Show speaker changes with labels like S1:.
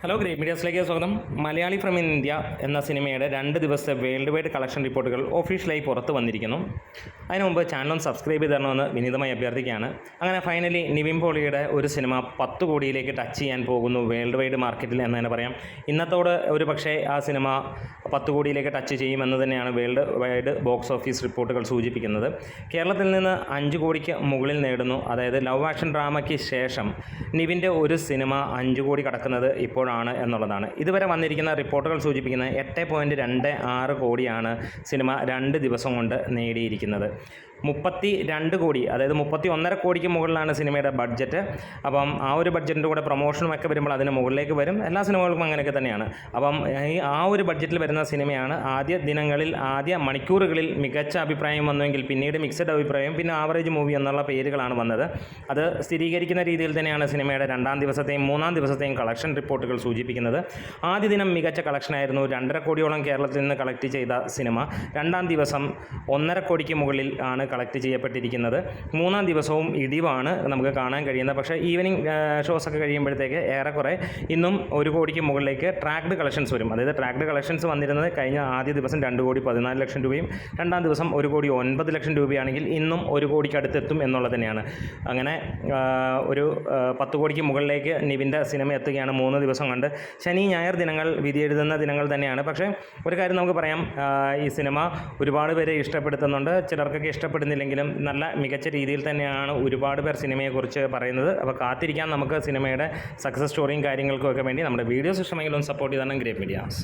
S1: Hello great മീഡിയാസിലേക്ക് സ്വാഗതം. Malayali from India എന്ന സിനിമയുടെ 2 ദിവസത്തെ വേൾഡ് വൈഡ് കളക്ഷൻ റിപ്പോർട്ടുകൾ ഒഫീഷ്യലായി പുറത്ത് വന്നിരിക്കുന്നു. അതിനു മുമ്പ് ചാനലും സബ്സ്ക്രൈബ് ചെയ്ത് തരണമെന്ന് വിനീതമായി അഭ്യർത്ഥിക്കുകയാണ്. അങ്ങനെ ഫൈനലി നിവിൻ പോളിയുടെ ഒരു സിനിമ 10 കോടിയിലേക്ക് ടച്ച് ചെയ്യാൻ പോകുന്നു വേൾഡ് വൈഡ് മാർക്കറ്റിൽ എന്ന് തന്നെ പറയാം. ഇന്നത്തോട് ഒരു പക്ഷേ ആ സിനിമ 10 കോടിയിലേക്ക് ടച്ച് ചെയ്യുമെന്ന് തന്നെയാണ് വേൾഡ് വൈഡ് ബോക്സ് ഓഫീസ് റിപ്പോർട്ടുകൾ സൂചിപ്പിക്കുന്നത്. കേരളത്തിൽ നിന്ന് 5 കോടിക്ക് മുകളിൽ നേടുന്നു. അതായത് ലവ് ആക്ഷൻ ഡ്രാമയ്ക്ക് ശേഷം നിവിൻ്റെ ഒരു സിനിമ 5 കോടി കടക്കുന്നത് ഇപ്പോഴാണ് എന്നുള്ളതാണ്. ഇതുവരെ വന്നിരിക്കുന്ന റിപ്പോർട്ടുകൾ സൂചിപ്പിക്കുന്നത് 8.26 കോടിയാണ് സിനിമ 2 ദിവസം കൊണ്ട് നേടിയിരിക്കുന്നത്. 32 കോടി, അതായത് 31.5 കോടിക്ക് മുകളിലാണ് സിനിമയുടെ ബഡ്ജറ്റ്. അപ്പം ആ ഒരു ബഡ്ജറ്റിൻ്റെ കൂടെ പ്രൊമോഷനുമൊക്കെ വരുമ്പോൾ അതിന് മുകളിലേക്ക് വരും. എല്ലാ സിനിമകൾക്കും അങ്ങനെയൊക്കെ തന്നെയാണ്. അപ്പം ആ ഒരു ബഡ്ജറ്റിൽ വരുന്ന സിനിമയാണ്. ആദ്യ മണിക്കൂറുകളിൽ മികച്ച അഭിപ്രായം വന്നുവെങ്കിൽ പിന്നീട് മിക്സഡ് അഭിപ്രായം, പിന്നെ ആവറേജ് മൂവി എന്നുള്ള പേരുകളാണ് വന്നത്. അത് സ്ഥിരീകരിക്കുന്ന രീതിയിൽ തന്നെയാണ് സിനിമയുടെ 2-ാം ദിവസത്തെയും 3-ാം ദിവസത്തെയും കളക്ഷൻ റിപ്പോർട്ടുകൾ സൂചിപ്പിക്കുന്നത്. ആദ്യ ദിനം മികച്ച കളക്ഷനായിരുന്നു. 2.5 കോടിയോളം കേരളത്തിൽ നിന്ന് കളക്ട് ചെയ്ത സിനിമ 2-ാം ദിവസം 1.5 കോടിക്ക് മുകളിൽ ആണ് കളക്ട് ചെയ്യപ്പെട്ടിരിക്കുന്നത്. 3-ാം ദിവസവും ഇടിവാണ് നമുക്ക് കാണാൻ കഴിയുന്നത്. പക്ഷേ ഈവനിങ് ഷോസൊക്കെ കഴിയുമ്പോഴത്തേക്ക് ഏറെക്കുറെ ഇന്നും 1 കോടിക്ക് മുകളിലേക്ക് ട്രാക്ഡ് കളക്ഷൻസ് വരും. അതായത് ട്രാക്ഡ് കളക്ഷൻസ് വന്നിരുന്നത് കഴിഞ്ഞ ആദ്യ ദിവസം 2 കോടി 14 ലക്ഷം രൂപയും 2-ാം ദിവസം 1 കോടി 9 ലക്ഷം രൂപയാണെങ്കിൽ ഇന്നും 1 കോടിക്ക് അടുത്തെത്തും എന്നുള്ളത് തന്നെയാണ്. അങ്ങനെ ഒരു 10 കോടിക്ക് മുകളിലേക്ക് നിവിൻ്റെ സിനിമ എത്തുകയാണ് 3 ദിവസം കൊണ്ട്. ശനി ഞായർ ദിനങ്ങൾ വിധിയെഴുതുന്ന ദിനങ്ങൾ തന്നെയാണ്. പക്ഷേ ഒരു കാര്യം നമുക്ക് പറയാം, ഈ സിനിമ ഒരുപാട് പേരെ ഇഷ്ടപ്പെടുത്തുന്നുണ്ട്. ചിലർക്കൊക്കെ ഇഷ്ടപ്പെടുന്നില്ലെങ്കിലും നല്ല മികച്ച രീതിയിൽ തന്നെയാണ് ഒരുപാട് പേർ സിനിമയെക്കുറിച്ച് പറയുന്നത്. അപ്പോൾ കാത്തിരിക്കാം നമുക്ക് സിനിമയുടെ സക്സസ് സ്റ്റോറിയും കാര്യങ്ങൾക്കും ഒക്കെ വേണ്ടി. നമ്മുടെ വീഡിയോസ് ഇഷ്ടമെങ്കിലും സപ്പോർട്ട് ചെയ്താണ് ഗ്രേറ്റ് മീഡിയാസ്.